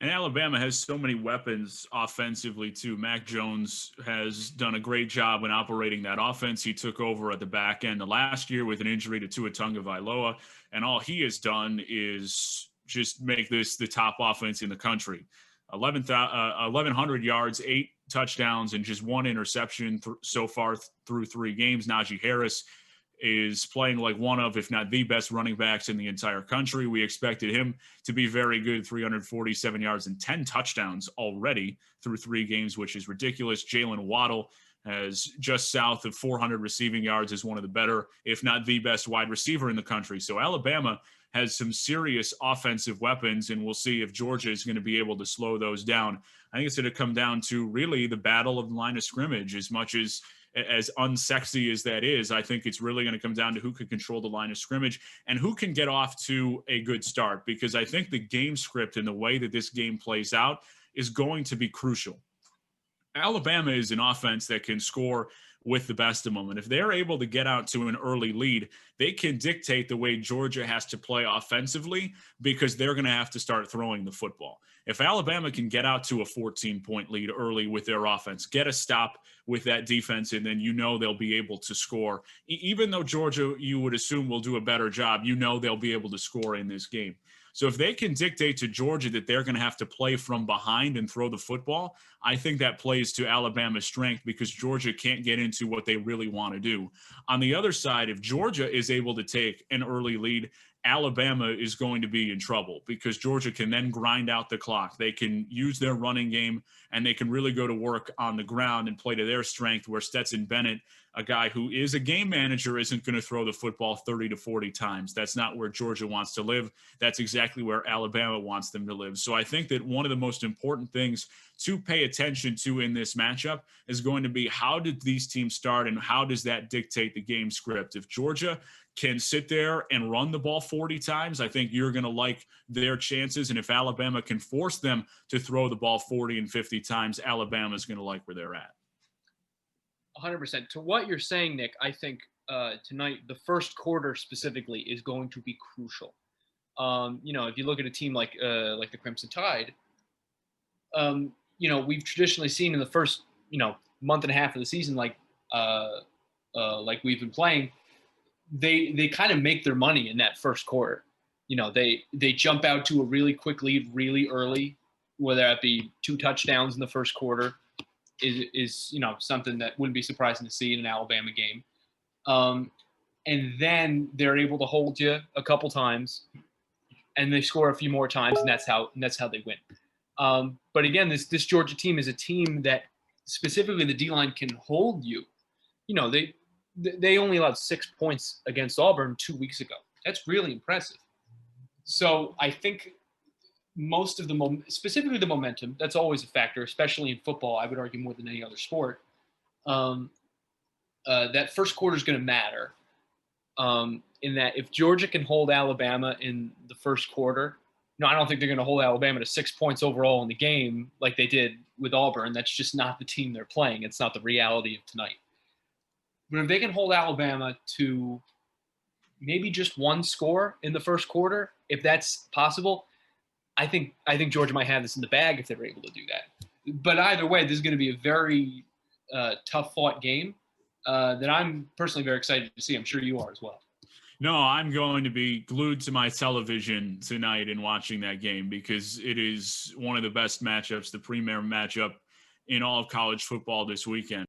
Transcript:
And Alabama has so many weapons offensively, too. Mac Jones has done a great job in operating that offense. He took over at the back end of last year with an injury to Tua Tagovailoa, and all he has done is just make this the top offense in the country. 1,100 yards, 8 touchdowns, and just one interception so far through 3 games. Najee Harris is playing like one of, if not the best running backs in the entire country. We expected him to be very good, 347 yards and 10 touchdowns already through 3 games, which is ridiculous. Jalen Waddle has just south of 400 receiving yards, is one of the better, if not the best wide receiver in the country. So Alabama has some serious offensive weapons, and we'll see if Georgia is going to be able to slow those down. I think it's going to come down to really the battle of the line of scrimmage. As much as unsexy as that is, I think it's really going to come down to who can control the line of scrimmage and who can get off to a good start, because I think the game script and the way that this game plays out is going to be crucial. Alabama is an offense that can score with the best of them. And if they're able to get out to an early lead, they can dictate the way Georgia has to play offensively, because they're going to have to start throwing the football. If Alabama can get out to a 14-point lead early with their offense, get a stop with that defense, and then they'll be able to score. Even though Georgia, you would assume, will do a better job, they'll be able to score in this game. So if they can dictate to Georgia that they're going to have to play from behind and throw the football, I think that plays to Alabama's strength, because Georgia can't get into what they really want to do. On the other side, if Georgia is able to take an early lead, Alabama is going to be in trouble, because Georgia can then grind out the clock. They can use their running game, and they can really go to work on the ground and play to their strength, where Stetson Bennett, a guy who is a game manager, isn't going to throw the football 30 to 40 times. That's not where Georgia wants to live. That's exactly where Alabama wants them to live. So I think that one of the most important things to pay attention to in this matchup is going to be, how did these teams start and how does that dictate the game script? If Georgia can sit there and run the ball 40 times, I think you're going to like their chances. And if Alabama can force them to throw the ball 40 and 50 times, Alabama's going to like where they're at. 100%. To what you're saying, Nick, I think tonight, the first quarter specifically is going to be crucial. If you look at a team like the Crimson Tide, we've traditionally seen in the first, month and a half of the season, like we've been playing, they kind of make their money in that first quarter. They jump out to a really quick lead really early, whether that be 2 touchdowns in the first quarter is something that wouldn't be surprising to see in an Alabama game. And then they're able to hold you a couple times, and they score a few more times, and that's how they win. But again, this Georgia team is a team that specifically the D-line can hold you. They only allowed 6 points against Auburn 2 weeks ago. That's really impressive. So I think most of specifically the momentum, that's always a factor, especially in football, I would argue more than any other sport. That first quarter is going to matter, in that if Georgia can hold Alabama in the first quarter, I don't think they're going to hold Alabama to 6 points overall in the game like they did with Auburn. That's just not the team they're playing. It's not the reality of tonight. But if they can hold Alabama to maybe just 1 score in the first quarter, if that's possible, I think Georgia might have this in the bag if they're able to do that. But either way, this is going to be a very tough-fought game that I'm personally very excited to see. I'm sure you are as well. No, I'm going to be glued to my television tonight and watching that game, because it is one of the best matchups, the premier matchup in all of college football this weekend.